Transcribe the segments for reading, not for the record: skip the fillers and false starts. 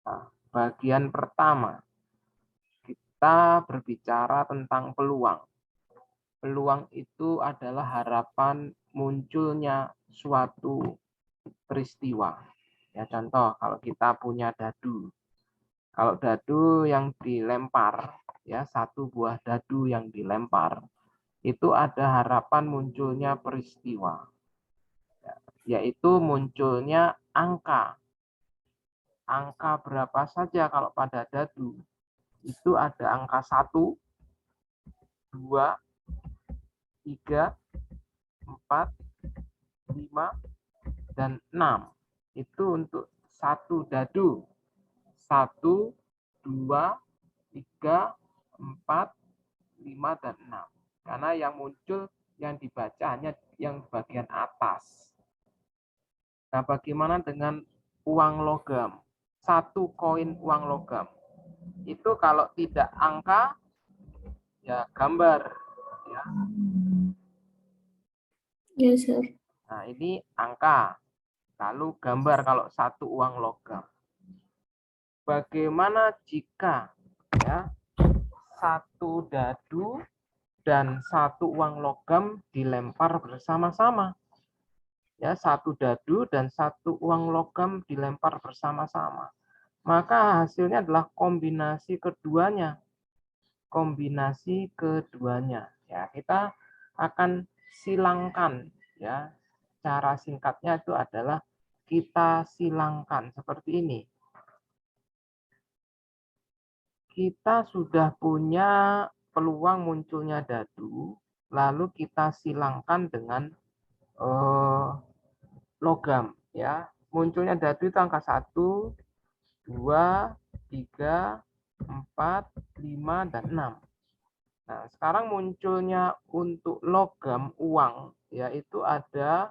Nah, bagian pertama, kita berbicara tentang peluang. Peluang itu adalah harapan munculnya suatu peristiwa. Ya, contoh kalau kita punya dadu. Kalau dadu yang dilempar, ya satu buah dadu yang dilempar, itu ada harapan munculnya peristiwa, yaitu munculnya angka. Angka berapa saja kalau pada dadu? Itu ada angka 1, 2, 3, 4, 5, dan 6. Itu untuk satu dadu. 1, 2, 3, 4, 5, dan 6. Karena yang muncul, yang dibaca hanya yang bagian atas. Nah, bagaimana dengan uang logam? Satu koin uang logam. Itu kalau tidak angka, ya gambar. Ya. Yes, sir. Nah, ini angka. Lalu gambar kalau satu uang logam. Bagaimana jika ya satu dadu dan satu uang logam dilempar bersama-sama? Ya, satu dadu dan satu uang logam dilempar bersama-sama. Maka hasilnya adalah kombinasi keduanya. Kombinasi keduanya. Ya, kita akan silangkan ya. Cara singkatnya itu adalah kita silangkan seperti ini. Kita sudah punya peluang munculnya dadu, lalu kita silangkan dengan logam ya. Munculnya dadu itu angka 1, 2, 3, 4, 5, dan 6. Nah, sekarang munculnya untuk logam uang yaitu ada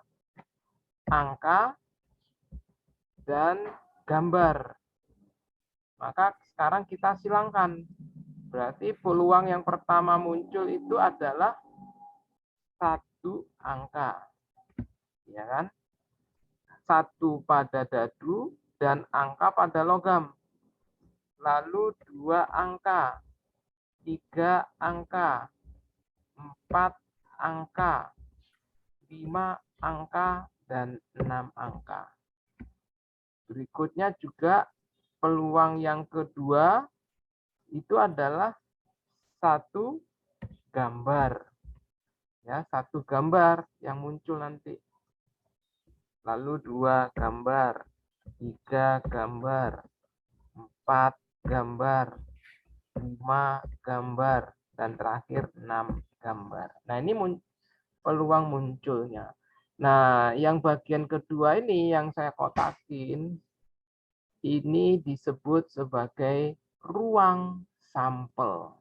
angka dan gambar. Maka sekarang kita silangkan. Berarti peluang yang pertama muncul itu adalah satu angka. Ya kan? Satu pada dadu dan angka pada logam. Lalu 2 angka, 3 angka, 4 angka, 5 angka, dan 6 angka. Berikutnya juga peluang yang kedua itu adalah satu gambar. Ya, satu gambar yang muncul nanti. Lalu 2 gambar, 3 gambar, 4 gambar, 5 gambar, dan terakhir 6 gambar. Nah, ini peluang munculnya. Nah, yang bagian kedua ini yang saya kotakin, ini disebut sebagai ruang sampel.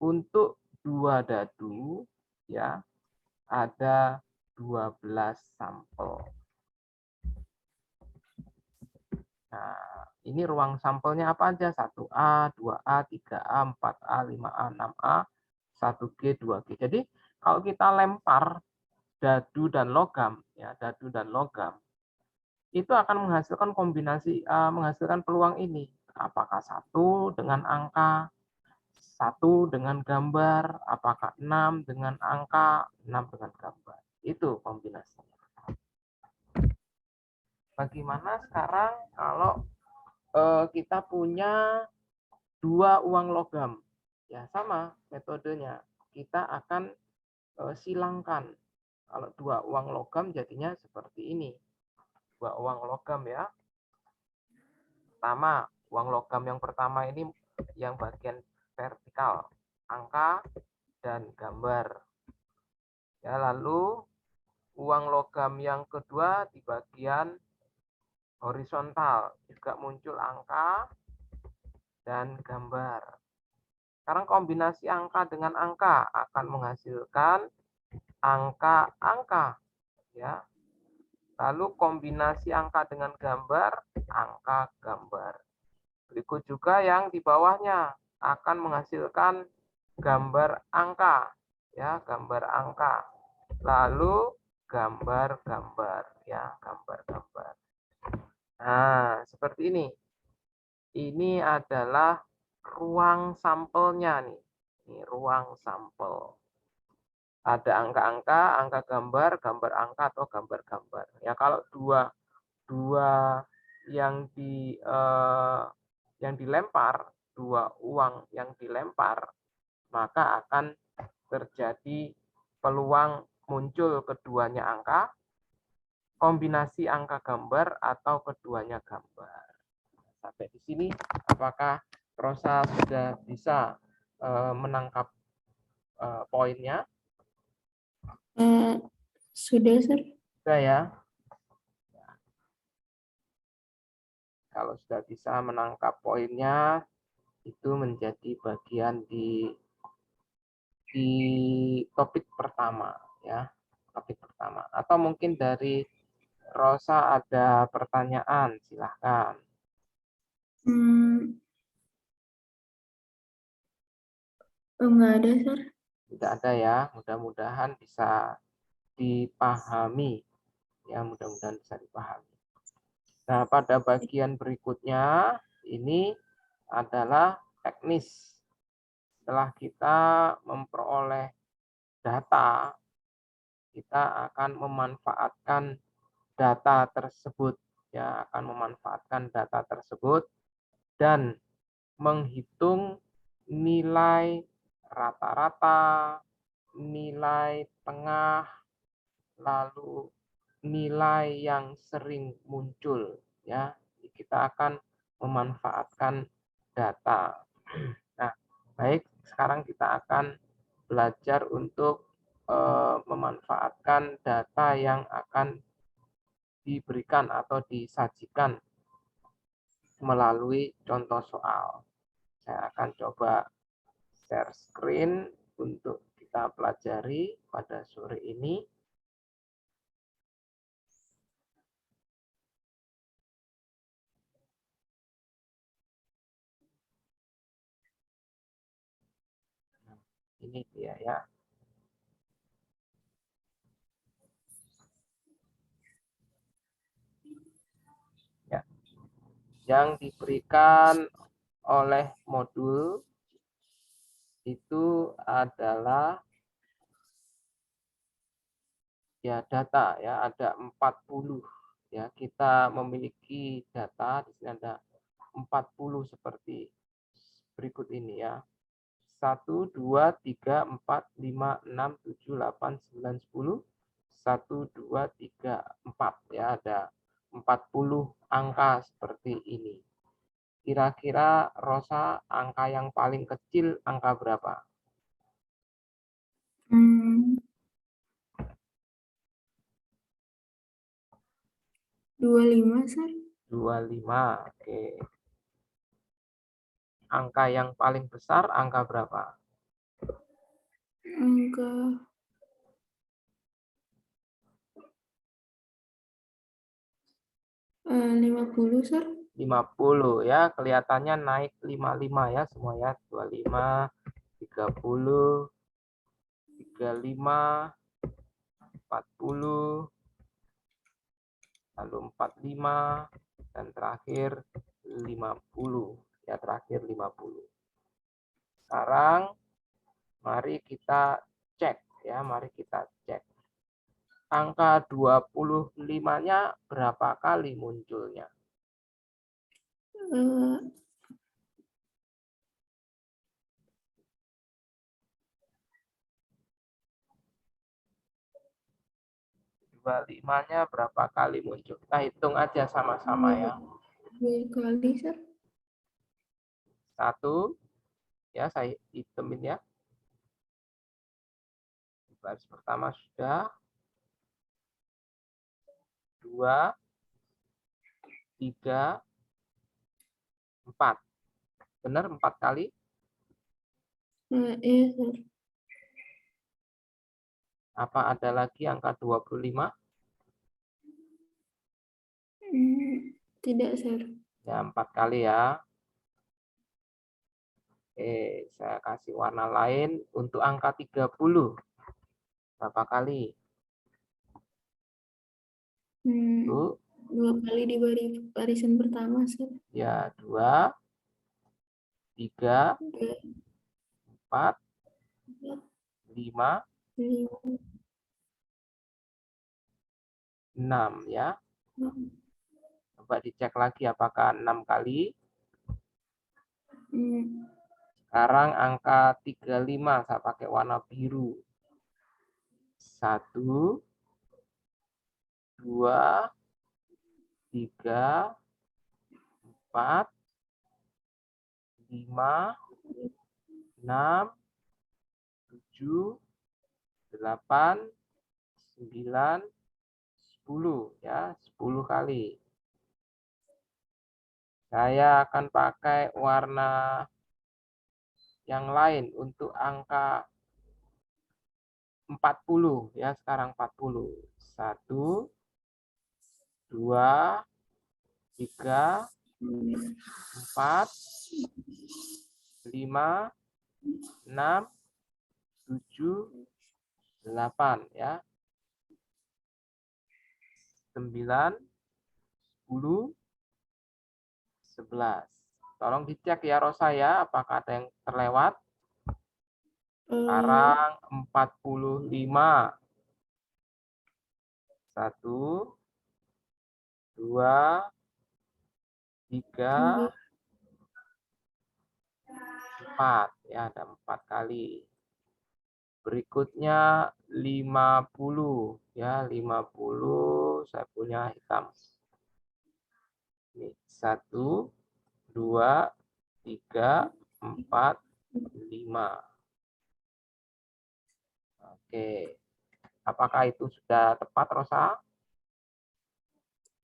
Untuk 2 dadu, ya, ada 12 sampel. Nah, ini ruang sampelnya apa aja? 1A, 2A, 3A, 4A, 5A, 6A, 1G, 2G. Jadi, kalau kita lempar dadu dan logam, ya, dadu dan logam, itu akan menghasilkan kombinasi, menghasilkan peluang ini. Apakah 1 dengan angka, 1 dengan gambar, apakah 6 dengan angka, 6 dengan gambar. Itu kombinasinya. Bagaimana sekarang kalau kita punya 2 uang logam? Ya, sama metodenya. Kita akan silangkan. Kalau 2 uang logam jadinya seperti ini. 2 uang logam ya. Pertama, uang logam yang pertama ini yang bagian vertikal, angka dan gambar. Ya, lalu uang logam yang kedua di bagian horizontal juga muncul angka dan gambar. Sekarang kombinasi angka dengan angka akan menghasilkan angka-angka, ya. Lalu kombinasi angka dengan gambar, angka gambar. Berikut juga yang di bawahnya akan menghasilkan gambar angka, ya, gambar angka. Lalu gambar-gambar, ya, gambar-gambar. Nah, seperti ini. ini adalah ruang sampelnya nih. Ini ruang sampel. Ada angka-angka, angka gambar, gambar angka atau gambar-gambar. Ya kalau dua yang dilempar, dua uang yang dilempar, maka akan terjadi peluang muncul keduanya angka, kombinasi angka gambar atau keduanya gambar. Sampai di sini, apakah Rosa sudah bisa menangkap poinnya? Sudah, Sir. Sudah ya. Kalau sudah bisa menangkap poinnya, itu menjadi bagian di topik pertama ya, topik pertama. Atau mungkin dari Rosa ada pertanyaan, silahkan. Enggak ada, Sir. Tidak ada ya, mudah-mudahan bisa dipahami ya, mudah-mudahan bisa dipahami. Nah, pada bagian berikutnya ini adalah teknis. Setelah kita memperoleh data, kita akan memanfaatkan data tersebut ya, akan memanfaatkan data tersebut dan menghitung nilai rata-rata, nilai tengah, lalu nilai yang sering muncul ya. Kita akan memanfaatkan data. Nah, baik, sekarang kita akan belajar untuk memanfaatkan data yang akan diberikan atau disajikan melalui contoh soal. Saya akan coba share screen untuk kita pelajari pada sore ini. Ini dia ya. Ya. Yang diberikan oleh modul itu adalah ya data ya, ada 40 ya. Kita memiliki data di sini ada 40 seperti berikut ini ya. 1 2 3 4 5 6 7 8 9 10 1 2 3 4 ya, ada 40 angka seperti ini. Kira-kira Rosa, angka yang paling kecil angka berapa? 25, Sir. 25. Oke. Angka yang paling besar angka berapa? Angka 50, Sir. 50 ya, kelihatannya naik 55 ya semua ya. 25, 30, 35, 40, lalu 45, dan terakhir 50. Ya, terakhir 50. Sekarang mari kita cek ya, mari kita cek. Angka 25-nya berapa kali munculnya? Eh, 25-nya berapa kali muncul? Kita hitung aja sama-sama ya. 2 kali, Sir. 1, ya saya hitumin ya. Baris pertama sudah. 2, 3, 4. Benar 4 kali? Iya, Sir. Apa ada lagi angka 25? Tidak, Sir. Ya, 4 kali ya. Oke, saya kasih warna lain untuk angka 30. Berapa kali? 2 kali di barisan pertama, Sir. Ya, 2. 3, 3, 4, 4, 5, 5, 6 ya. 6. Coba dicek lagi apakah 6 kali. Hmm. Sekarang angka 35 saya pakai warna biru. 1, 2, 3, 4, 5, 6, 7, 8, 9, 10 ya, 10 kali. Saya akan pakai warna yang lain untuk angka 40 ya, sekarang 40. 1, 2, 3, 4, 5, 6, 7, 8 ya. 9, 10, 11. Tolong dicek ya Rosa ya, apakah ada yang terlewat. Sekarang 45. 1, 2, 3, 4 ya, ada 4 kali. Berikutnya 50 ya, 50 saya punya hitam. Ini 1, 2, 3, 4, 5. Oke. Apakah itu sudah tepat, Rosa?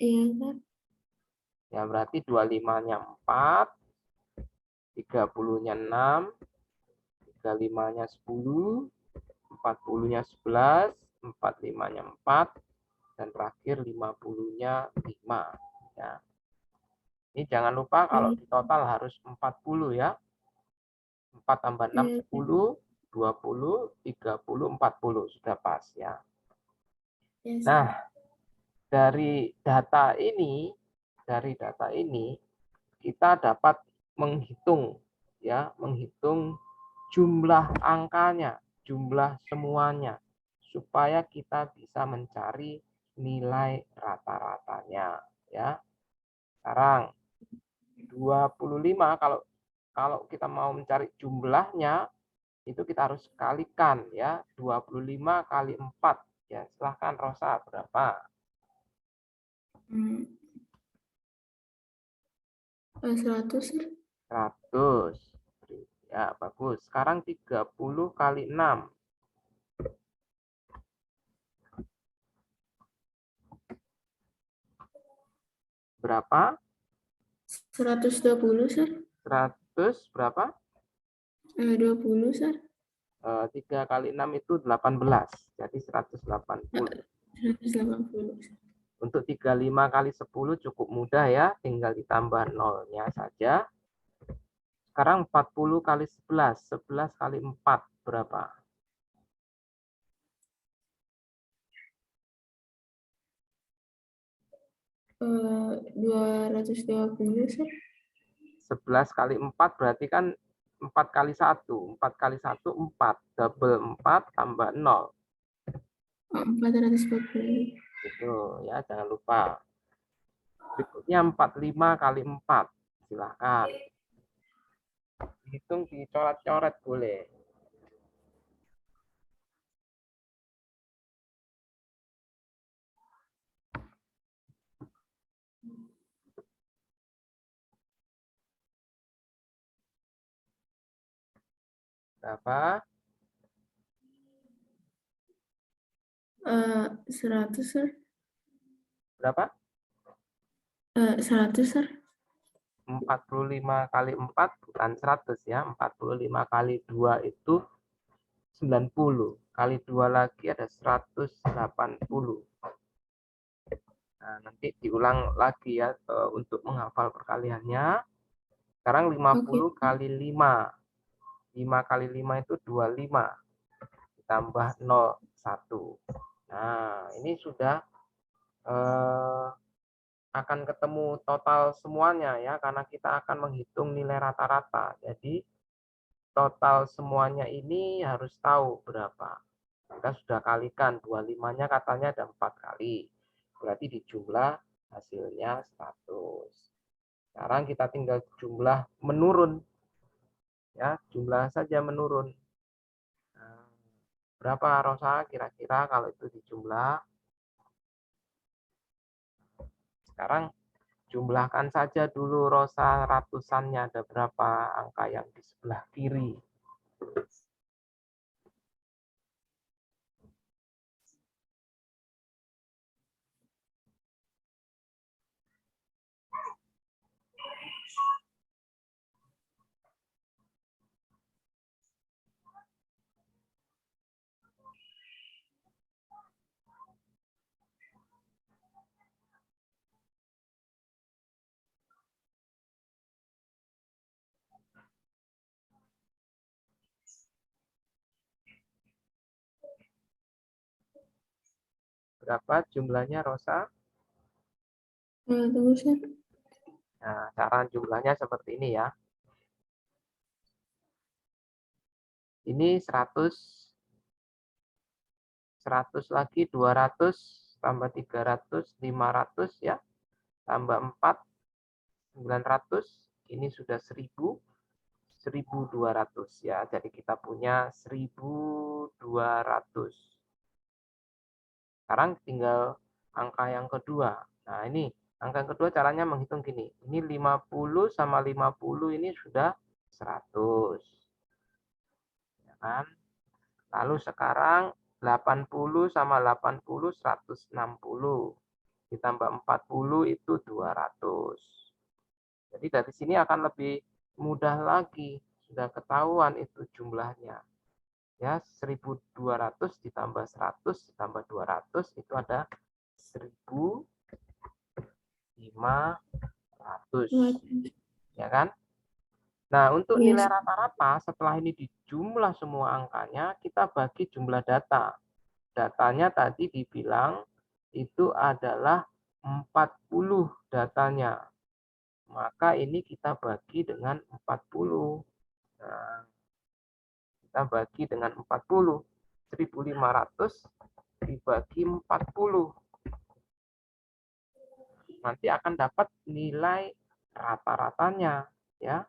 Iya, Sir. Ya, berarti 25-nya 4, 30-nya 6, 35-nya 10, 40-nya 11, 45-nya 4, dan terakhir 50-nya 5. Ya. Ini jangan lupa kalau di total harus 40 ya. 4 tambah 6, Iya, 10, 20, 30, 40. Sudah pas ya. iya, Sir. Nah, dari data ini kita dapat menghitung ya, menghitung jumlah angkanya, jumlah semuanya supaya kita bisa mencari nilai rata-ratanya ya. Sekarang 25 kalau kita mau mencari jumlahnya itu kita harus kalikan ya, 25 kali 4 ya. Silahkan Rosa, berapa? 100, Sir. 100. Ya, bagus. Sekarang 30 kali 6. Berapa? 120, Sir. 100 berapa? 20, Sir. 3 kali 6 itu 18. Jadi 180. 180. Untuk 35 kali 10 cukup mudah ya. Tinggal ditambah nolnya saja. Sekarang 40 kali 11. 11 kali 4 berapa? 220, Sir. 11 kali 4 berarti kan 4 kali 1. 4 kali 1, 4. Double 4 tambah 0. 440. Itu ya, jangan lupa. Berikutnya 45 kali 4. Silahkan. Hitung dicoret-coret boleh. Berapa? 100, Sir. Berapa? 100, Sir. 45 kali 4 bukan 100 ya. 45 kali 2 itu 90. Kali 2 lagi ada 180. Nah, nanti diulang lagi ya untuk menghafal perkaliannya. Sekarang 50 kali 5. 5 kali 5 itu 25. Ditambah 0, 1. Nah, ini sudah akan ketemu total semuanya ya, karena kita akan menghitung nilai rata-rata. Jadi total semuanya ini harus tahu berapa. Kita sudah kalikan 25-nya katanya ada 4 kali. Berarti dijumlah hasilnya 100. Sekarang kita tinggal jumlah menurun. Ya, jumlah saja menurun. Nah, berapa Rosa kira-kira kalau itu dijumlah? Sekarang jumlahkan saja dulu Rosa ratusannya, ada berapa angka yang di sebelah kiri. Berapa jumlahnya Rosa? Tunggu, Sir. Nah, cara jumlahnya seperti ini ya. Ini 100, 100 lagi 200, tambah 300, 500 ya. Tambah 4, 900. Ini sudah 1000, 1200 ya. Jadi kita punya 1200. Sekarang tinggal angka yang kedua. Nah, ini angka yang kedua caranya menghitung gini. Ini 50 sama 50 ini sudah 100. Ya kan? Lalu sekarang 80 sama 80 160. Ditambah 40 itu 200. Jadi dari sini akan lebih mudah lagi. Sudah ketahuan itu jumlahnya. Ya, 1200 ditambah 100 ditambah 200 itu ada 1500. Ya kan? Nah, untuk nilai Yes. rata-rata setelah ini dijumlah semua angkanya, kita bagi jumlah data. Datanya tadi dibilang itu adalah 40 datanya. Maka ini kita bagi dengan 40. Nah, kita bagi dengan 40. 1500 dibagi 40. Nanti akan dapat nilai rata-ratanya. Ya.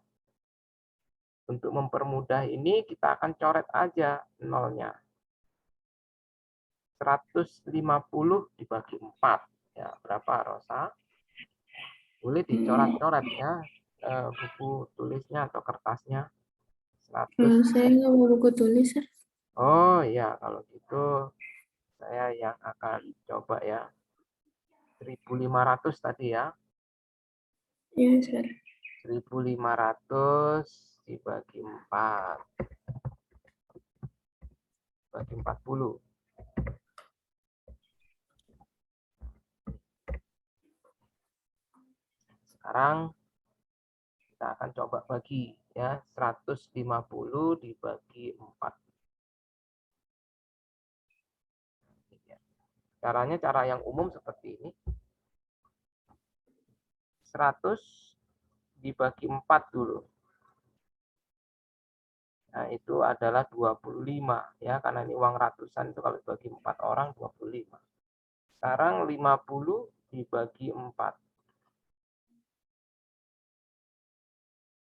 Untuk mempermudah ini kita akan coret aja nolnya. 150 dibagi 4. Ya, berapa Rosa? Boleh dicoret-coret ya buku tulisnya atau kertasnya. 100. Saya nggak mau buku tulis, Sir. Oh ya, kalau gitu saya yang akan coba ya. 1500 tadi ya. Iya, Sir. 1500 dibagi 4. Bagi 40. Sekarang kita akan coba bagi ya, 150 dibagi 4. Caranya cara yang umum seperti ini. 100 dibagi 4 dulu. Nah, itu adalah 25 ya, karena ini uang ratusan itu kalau dibagi 4 orang 25. Sekarang 50 dibagi 4.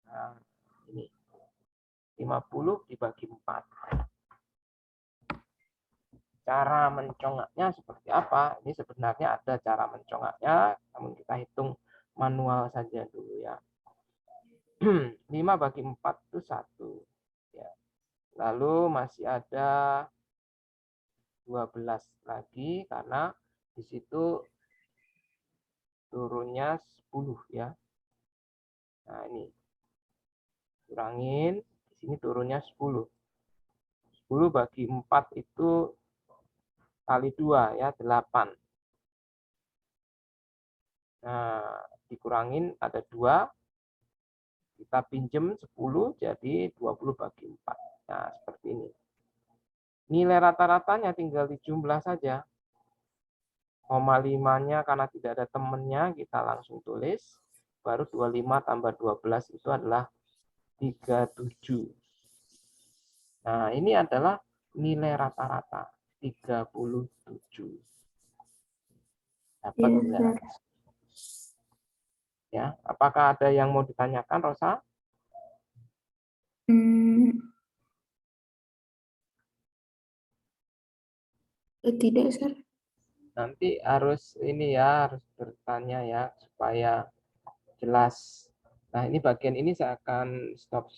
Nah, ini 50 dibagi 4. Cara mencongaknya seperti apa? Ini sebenarnya ada cara mencongaknya, namun kita hitung manual saja dulu ya. 5 bagi 4 itu 1. Ya. Lalu masih ada 12 lagi karena di situ turunnya 10 ya. Nah, ini kurangin, di sini turunnya 10. 10 bagi 4 itu kali 2 ya, 8. Nah, dikurangin ada 2, kita pinjem 10 jadi 20 bagi 4. Nah, seperti ini. Nilai rata-ratanya tinggal dijumlah saja. 0,5-nya karena tidak ada temennya, kita langsung tulis. Baru 25 tambah 12 itu adalah 37. Nah, ini adalah nilai rata-rata, 37. Dapat Iya, nilai Sir. rata. Ya, apakah ada yang mau ditanyakan, Rosa? Tidak, Sir. Nanti harus ini ya, harus bertanya ya, supaya jelas. Nah, ini bagian ini saya akan stop